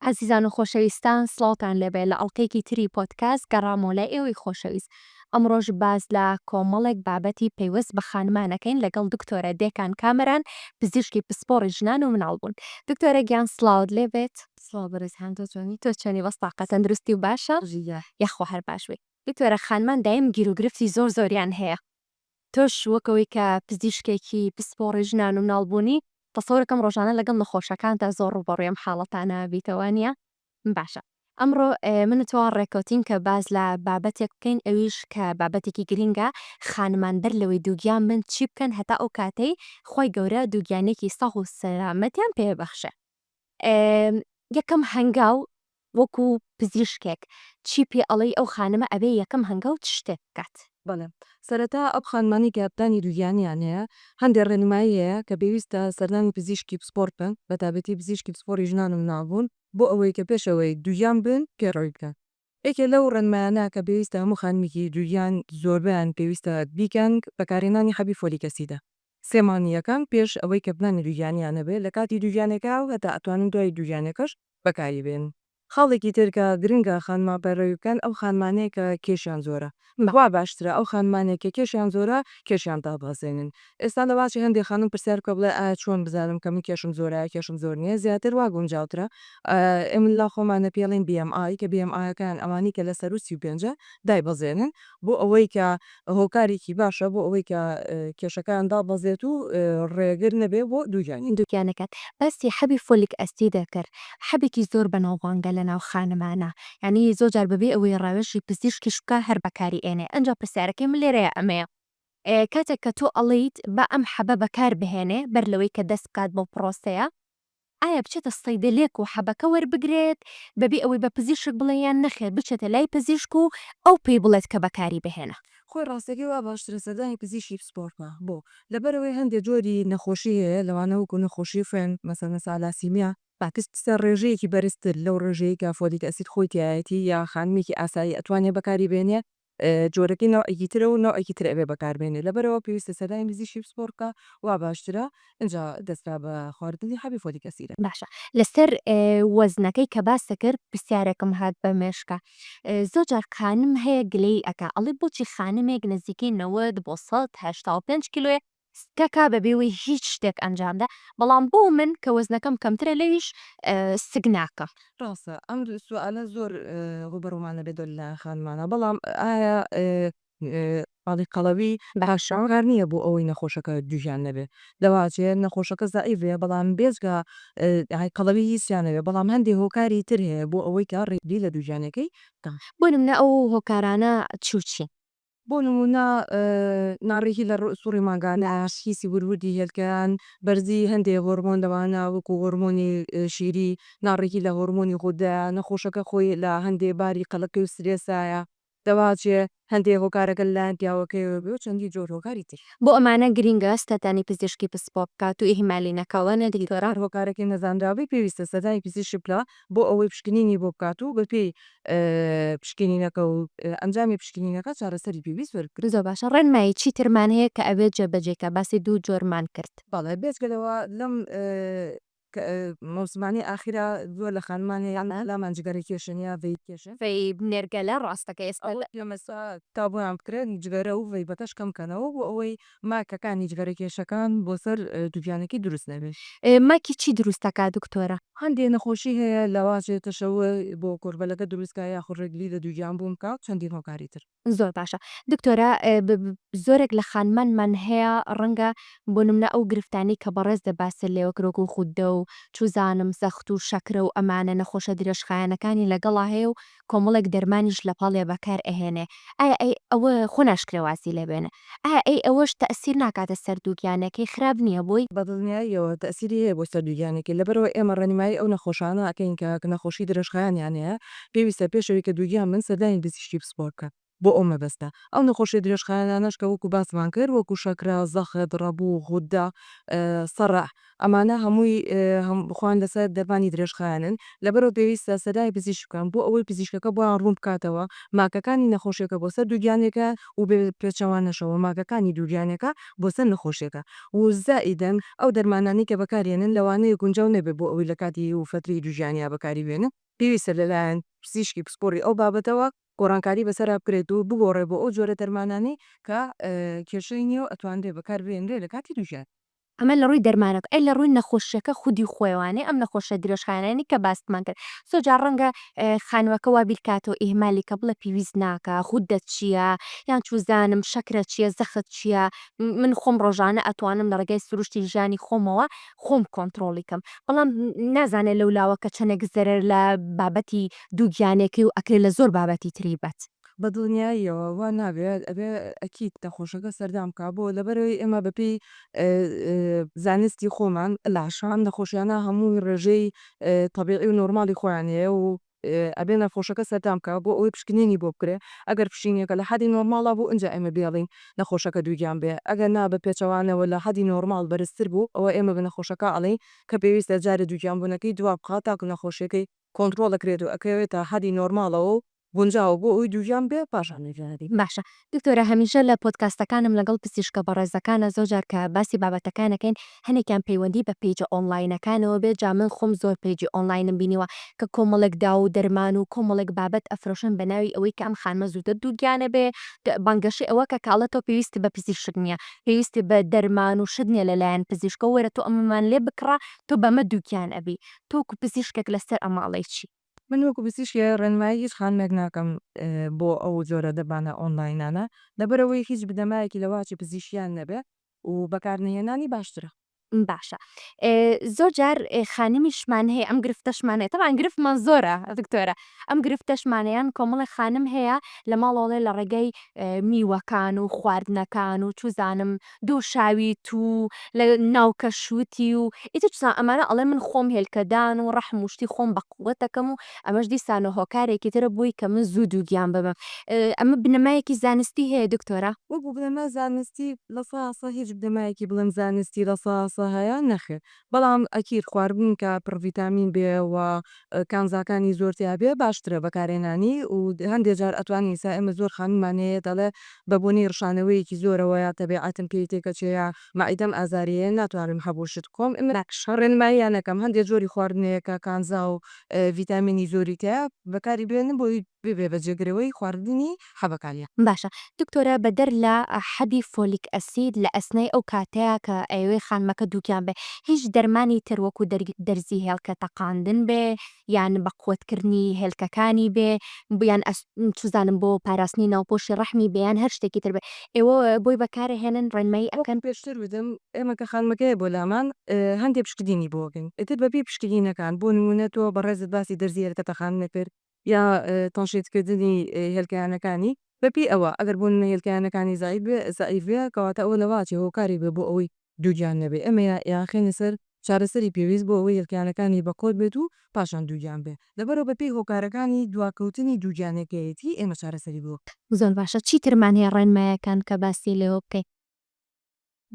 عزیزان و خۆشەویستان سڵاوتان لەبێ لە ئەڵلقەیەکی تری پۆدکاست گەڕامۆلای ئێوەی خۆشەویست. ئەمڕۆژ باز لە کۆمەڵێک بابەتی پەیوەست بە خانمانەکەین لەگەڵ دکتۆرە دێکان کامەران پزیشکی پسپۆڕی ژنان و مناڵبوون. دکتۆرە گیان سڵاوت لێبێت سڵاو بەرزهان تۆچۆنی تۆ چۆنی وەستاقە تەندروستی و باشە ژیە یەخوا هەر باشوێ. دکتۆرە خانمان دایم گیر و گرفتی زۆریان هەیە. تۆش وەکەوەی کە پزیشکێکی پسپۆڕی ژنان و مناڵبوونی تەسەورەکەم ڕۆژانە لەگەڵ نەخۆشەکانتە زۆر ڕوبەڕوێم حاڵەتانە بیتەوانە. باشە ئەمڕۆ من و تۆ ڕێکۆتین کە باز لە بابەتێک بکەین ئەویش کە بابەتێکی گرینگە خانمان بەر لەوەی دووگیان من چی بکەن هەتا ئەو کاتەی خۆی گەورە دووگیانێکی ساغ و سەلامەتیان پێبەخشێ. یەکەم هەنگاو وەکو پزیشکێک چی پێ ئەڵەی ئەو خانمە ئەبێ یەکەم هەنگاو چ شتێک بکات. بەڵێ سەرەتا ئەو خانمانی گەاندانی دووگیانیان هەیە هەندێک ڕێنمایی هەیە کە پێویستە سەردانی پزیشکی پسپۆرت بن بە تابەتی پزیشکی پسپۆری ژنان و مناڵبوون بۆ ئەوەی کە پێشەوەی دوویان بن پێڕۆی بکەن. ئێکێ لەو ڕێنمایانە کە پێویستە هەموو خانمێکی دوویان زۆربیان پێویستە بیکەن بەکارهێنانی حەبی فۆلیک ئەسیدە. سێمانیەکان پێش ئەوەی کە بلانی دووگیانیانە بێت لە کاتی دووگیانێکا و هەتا ئەتوانن دوای دووگیانەکەش بەکاری بێن. خاڵێکی ترکە گرنگە خانمان بەڕێوی بکەن ئەو خانمانەیە کە کێشیان زۆرە بەوا باشترە ئەو خانمانێک کە کێشیان زۆرە کێشیان دابەزێنن. ئێستا لە باشی هەندێک خانم پرسیار کە بڵێ ئایا چۆن بزانم کە من کێشم زۆرە کێشم زۆر نییە زیاتر وا گونجاوترە ئێمە لا خۆمانە پێڵین BMI کە BMIەکان ئەوانی کە لە سەر و 35 دایبەزێنن بۆ ئەوەی کە هۆکارێکی باشە بۆ ئەوەی کە کێشەکان دابەزێت و ڕێگر نەبێ بۆ دووجانی دووگیانەکەت بەستی حەبی فۆلیک ئەستی دەکرد حەبێکی زۆر بەناوبانگە لە ناو خانمانە ینی زۆر جار بەبێ ئەوەی ڕاوێژی پزیشکیش بکە هەر بەکاری ئێنێ ئەنجا پرسیارەکەی من لێرەیە ئەمەیە کاتێک کە تۆ ئەڵیت بە ئەم حەبە بەکار بهێنێ بەر لەوەی کە دەست بکات بۆ پرۆسەیە ئایا بچێتە سەیدەلێک و حەبەکە وەربگرێت بەبێ ئەوەی بە پزیشک بڵێیان نەخێت بچێتە لای پزیشک و ئەو پێی بڵێت کە بەکاری بهێنە. خۆی ڕاستەکەی وا باشترە سەردانی پزیشکی پسپۆرتمە بۆ لەبەرەوەی هەندێک جۆری نەخۆشی هەیە لەوانەوەکو نەخۆشی فێن مەسەن سالاسیمیا باکست سەر ڕێژەیەکی بەرزتر لەو ڕێژەیە کە فۆلیک ئەسید خۆی تایەتی یا خانمێکی ئاسایی ئەتوانێت بەکاری بێنێ جۆرەکەی ناوئێکی ترە و ناوئێکی تر ئەبێ بەکاربێنێ لەبەرەوە پێویستە سەردانی پزیشکی پسپۆرتکە وا باشترە اینجا دەستا بە خواردنی حەبی فۆلیک ئەسیدە. باشە لەسەر وەزنەکەی کە باسە کرد پرسیارێکم هات بە مێشکە زۆر جار خانم هەیە گلەی ئەکا ئەڵێ بۆچی خانمێک نزیکەی 90 بۆ 185 کیلۆیە سکەکا بەبێەوەی هیچ شتێک ئەنجامدا بەڵام بۆ من کە وەزنەکەم کەمترە لەویش سگ ناکە. ڕاستە ئەم سوالە زۆر ڕوبەڕوومانە بێت لە خانمانە بەڵام ئایا باڵی قەڵەوی باششاوار نییە بۆ ئەوەی نەخۆشەکە دوژیان نەبێ دەواچێ نەخۆشەکە زائیڤێ بەڵام بێزگە قەڵەوی هیچیانەوێ بڵام هەندێک هۆکاری تر هەیە بۆ ئەوەی کە ڕێبی لە دوژانەکەی بۆ نمونە ئەو هۆکارانە چوچی بۆ نمونە ناڕێکی لە سوڕی ماگانە شیسی وروردی هێلکەیان بەرزی هەندێک هۆرمۆن دەوانە وەکو هۆرمۆنی شیری ناڕێکی لە هۆرمۆنی خوددا نەخۆشەکە خۆی لە هەندێک باری قەڵەکەی و سرێسایە دەواچێ هەندێک هۆکارەکە لایەن پیاوەکەی بێ و چەندی جۆر هۆکاری تر بۆ ئەمانە گرینگە ستەتانی پزیشکی پسپۆ بکات و ئیهمالی نەکەڵەنە دیگەران هۆکارێکی نەزانراوی پێویستە سەدای پزیشکی پلا بۆ ئەوەی پشکنینی بۆ بکات و بەپێی پشکنینەکە و ئەنجامی پشکنینەکە چارەسەری پێویست وەرگرت. زۆر باشە ڕێنمایی چی ترمان هەیە کە ئەوێت جێبەجێکە باسی دوو جۆرمان کرد. بەڵێ بێزگەلەوە لەم مۆسمانی ئاخیرا زۆر لە خانمانە یان لامان جگەرە کێشنیا بەی کێشن فەی بنێرگەلە ڕاستەکە ئێستا لەمەسا تا بۆیان بکرێن جگەرە و vەی بەکەش کەمکەنەوە بۆ ئەوەی ماکەکانی جگەرە کێشەکان بۆ سەر دووگیانێکی دروست نەبێت. ماکی چی دروستەکە دکتۆرە؟ هەندێک نەخۆشی هەیە لەواژێتەشەوە بۆ کۆربەلەکە دروستکە یا خوڕێگلی لە دووگیان بووم کا چەندین هۆکاری تر. زۆر باشە دکتۆرە زۆرێک لە خانمانمان هەیە ڕەنگە بۆ نمونە ئەو گرفتانی کە بەڕێز دەباسە لێوەکرۆک و خوددە و چوزانم زەخت و شەکرە و ئەمانە نەخۆشە درێژخایەنەکانی لەگەڵا هەیە و کۆمەڵێک دەرمانیش لە پاڵێ بەکار ئەهێنێ ئایا ئەوە خۆناشکرەواسی لێبێنە ئایا ئەوەش تەئسیر ناکاتە سەر دووگیانەکەی خراپ نییە بۆی بەدڵنیاییەوە تەسیری هەیە بۆ سەر دووگیانێکی لەبەرەوە ئێمە ڕەنیمایی ئەو نەخۆشانە ئەکەین کە نەخۆشی درێژخایانیان هەیە پێویستە پێشەوەی کە دووگیان من سەردانی پزیشکی پسپۆرتکە بۆ ئەو مەبەستە ئەو نەخۆشیە درێژخایەنانەش کە وەکو باسمان کرد وەکو شەکرا زەخت ڕەبوو غودا سەڕع ئەمانە هەمووی بخواان لەسەر دەربانی درێژخایەنن لەبەرەوە پێویستە سەدای پزیشک بکەن بۆ ئەوەی پزیشکەکە بۆیان ڕوون بکاتەوە ماکەکانی نەخۆشیەکە بۆ سەر دووگیانێکە و بێ پێچەوانەشەوە ماگەکانی دووگیانەکە بۆ سەر نەخۆشیەکە و زائیدەن ئەو دەرمانانی کە بەکارێنن لەوانەیە گونجاو نەبێت بۆ ئەوەی لە کاتی و فتری دووژانیا بەکاری بێنن پێویستە لەلایەن پزیشکی پسپۆری ئەو بابەتەوە گۆڕانکاری بەسەرا بکرێت و بگۆڕێ بۆ ئەو جۆرە دەرمانانی کە کێشەی نیە و ئەتوانرێ بەکاربێنرێ لە کاتی دووژان ئەمە لە ڕووی دەرمانەکە ئەی لە ڕووی نەخۆشیەکە خودی خۆیوانێ ئەم نەخۆشە درێژخایەنانی کە باستمان کرد سۆجار ڕەنگە خانووەکە وا بیرکاتەوە ئیهمالی کە بڵێ پێویست ناکە خوددەت چییە یان چوزانم شەکرە چییە زەخت چییە من خۆم ڕۆژانە ئەتوانم لە ڕێگەی سروشتی ژانی خۆمەوە خۆم کۆنتترۆلیکەم بەڵام نازانێت لەو لاوەکە چەندێک زەرەر لە بابەتی دووگیانێکی و ئەکرێ لە زۆر بابەتی تری بەت. بە دڵنیاییەوە وا نابێت ئەبێ ئەکییت نەخۆشەکە سەردام کا بۆ لەبەرەوەی ئێمە بەپی زانستی خۆمان لاشان نەخۆشیانە هەمووی ڕێژەی تەبیعی و نۆرمالی خۆیانەیە و ئەبێ نەخۆشەکە سەردام کا بۆ ئەوەی پشکنینی بۆ بکرێ ئەگەر پشینێکە لە حەدی نۆرماڵە بوو ئەنج ئێمە بێڵین نەخۆشەکە دووگیان بێ ئەگەر نا بە پێچەوانەوە لە حەدی نۆرمال بەرزتر بوو ئەوە ئێمە بە نەخۆشەکە ئەڵێ کە پێویستە جارە دووگیان بوونەکەی دوا بخات تاکو نەخۆشیەکەی کۆنتترۆل دەکرێت و ئەکەوێتە حەدی نۆرمالەوە گونجاو بۆ ئەوی دووژان بێ پاشان نەجاری باشە دکتۆرە هەمیشە لە پۆدکاستەکانم لەگەڵ پزیشکە بەڕێزەکانە زۆجار کە باسی بابەتەکانەکەین هەنێکیان پەیوەندی بە پیجە ئۆنلاینەکانەوە بێت جا من خۆم زۆر پیجی ئۆنلاینم بینیوە کە کۆمەڵێک دا و دەرمان و کۆمەڵێک بابەت ئەفرۆشن بەناوی ئەوەی کە ئەم خانمە زووتر دووگیانە بێ بانگەشی ئەوە کە کاڵەتەوە پێویستی بە پزیشک نییە پێویستی بە دەرمان و شت نیە لەلایەن پزیشکە وەرە تۆ ئەمەمان لێ بکڕا تۆ بەمە دووکیان ئەبی تۆکو پزیشکێک لەسەر ئەماڵی چی من وەکو پزیشکە ڕێنمایی هیچ خانمێک ناکەم بۆ ئەو جۆرە دەبانە ئۆنلاینانە لەبەرەوەی هیچ بدەمایەکی لەواچی پزیشیان نەبێ و بەکارنهێنانی باشترە باشە زۆر جار خانمیشمان هەیە ئەم گرفتەشمانەیە تەوان گرفتمان زۆرە دکتۆرە ئەم گرفتەشمانەیان کۆمەڵی خانم هەیە لە ماڵۆڵێ لە ڕێگەی میوەکان و خواردنەکان و چوزانم دوو شاوی تو لە ناوکە شووتی و ئیتر چسان ئەمانە ئەڵێ من خۆم هێلکەدان و ڕەحم وشتی خۆم بەقوەتەکەم و ئەمەش دیسانە هۆکارێکی ترە بووی کە من زوو دووگیان ببم ئەمە بنەمایەکی زانستی هەیە دکتۆرە وەکو بنەما زانستی لە ساسە هیچ بدەمایەکی بڵم زانستی لە ساسە هەیە نەخێ بەڵام ئەکیر خواردبوون کە پڕڤیتامین بێەوە کانزاکانی زۆرتیا بێ باشترە بەکارێنانی و هەندێک جار ئەتوانی سا ئێمە زۆر خانمانەیە دەڵێ بەبوونی ڕشانەوەیەکی زۆرەوە یا تەبیعەتم پێی تێکە چێە مائیدەم ئازاریە ناتوانم هەبووشت کۆم ئمە شەڕێنماییانەکەم هەندێک جۆری خواردنەیەکە کانزا و ڤیتامینی زۆری تەیە بەکاری بێنن بۆی بێ بەجێگرەوەی خواردنی حەبەکانیە باشە دکتۆرە بەدەر لە حەدی فۆلیک ئەسید لە ئەسنەی ئەو کاتەیە کە ئەوێ خانمەکە دووکیان بێ هیچ دەرمانی تروەکو دەرزی هێڵکە تەقاندن بێ یان بە قوتکردنی هێلکەکانی بێ بیان چزانم بۆ پاراستنی ناوپۆشی ڕەحمی بەیان هەر شتێکی تر بێ ئێوە بۆی بەکارە هێنن ڕێنمایی ئەەکەن پێشتر بدەم ئێمە کە خانمەکەی بۆ لامان هەندێک پشکدینی بۆگەن ئتر بەبی پشکدینەکان بۆ نمونەتەوە بە ڕێزت باسی دەرزیێرەکە تەخانە کرد یا تەنشێتکردنی هێلکەیانەکانی بەپی ئەوە ئەگەر بوون هێلکەیانەکانی زائیڤێ کەواتە ئەوە لەواچی هۆکاری بێ بۆ ئەوەی دووگیان نەبێ ئەمە یاخێنە سەر چارەسەری پێویست بۆ ئەوەی هێلکەیانەکانی بەکۆت بێت و پاشان دووگیان بێ لەبەرەوە بەپی هۆکارەکانی دواکەوتنی دووگیانەکەیەتی ئێمە چارەسەری بوو زۆر باشە چیترمان هەیە ڕێنمایەکان کە باسی لێەوە بکەین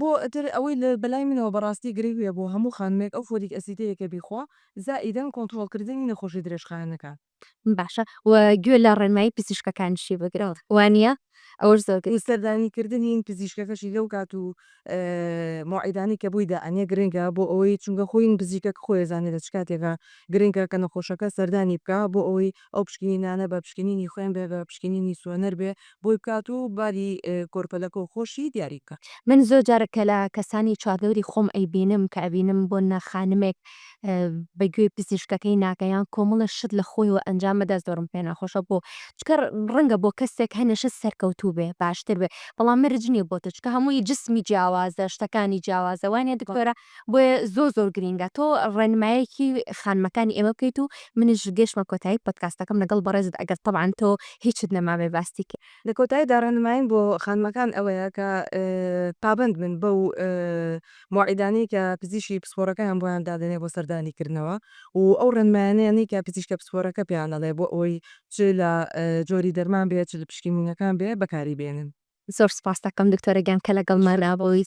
بۆ ئەتر ئەوەی لە بەلای منەوە بەڕاستی گرێویە بۆ هەموو خانمێک ئەو فۆلیک ئەسیدەیەکە بیخوا زائیدەن کۆنتترۆلکردنی نەخۆشی درێژخایەنەکان باشە و گوێ لە ڕێنمایی پزیشکەکانشی بگرەوە وانە ئەوەش زۆر سەردانیکردنی پزیشکەکەشی لەو کات و مۆعیدانی کە بوویدا ئەنێ گرنگە بۆ ئەوەی چونکە خۆین پزیکە خۆی زانێت دە کاتێکە گرنگە کە نەخۆشەکە سەردانی بکە بۆ ئەوەی ئەو پشکنینانە بە پشکنینی خوێن بێ بە پشکنینی سوۆنەر بێ بۆی بکات و باری کۆرپەلەکە و خۆشی دیاری بکە من زۆر جارەکە لە کەسانی چاردەوری خۆم ئەیبینم کە ئەبینم بۆ نەخانمێک بەگوێ پزیشکەکەی ناکەیان کۆمەڵە شت لە خۆیەوە ئەنجامەدا زۆرم پێ ناخۆشە بۆ چکە ڕەنگە بۆ کەسێک هەنێشە سەرکەوتو گرتوو بێ باشتر بێ بەڵام مرج نییە بۆ تچکە هەمووی جسمی جیاوازە شتەکانی جیاوازەوانە دکتۆرە بۆیە زۆر گرینگە تۆ ڕێنمایەکی خانمەکانی ئێمە بکەیت و منیش گەشتمە کۆتایی پۆدکاستەکەم لەگەڵ بەڕێزت ئەگەر طبعاً تۆ هیچت نەمابێ باستیکە لە کۆتاییدا ڕێنماییم بۆ خانمەکان ئەوەیە کە پابند بن بەو مواعیدانەی کە پزیشکی پسپۆرەکەیان بۆیان دادنێ بۆ سەردانیکردنەوە و ئەو ڕێنمایانەیەنی کە پزیشکە پسپۆرەکە پێیان دەڵێ بۆ ئەوەی چ لە جۆری دەرمان بێت چ لە پشکیمونەکان بێ بەکاری بێنن. زۆر سپاس دەکەم دکتۆرە گیان کە لەگەڵمانە بۆی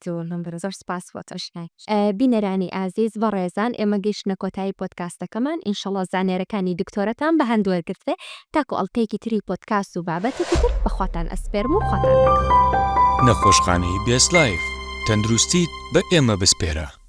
زۆر سپاس بۆ تۆشنای بینەرانی ئازیز بەڕێزان ئێمە گەیشتنە کۆتایی پۆدکاستەکەمان ئینشەڵڵا زانێرەکانی دکتۆرەتان بە هەندوەرگرتێ تاکو ئەڵلقەیەکی تری پۆدکاست و بابەتێکی تر بەخواتان ئەسپێرم و خواتان نەخۆشخانەی بێست لایف تەندروستیت بە ئێمە بسپێرە.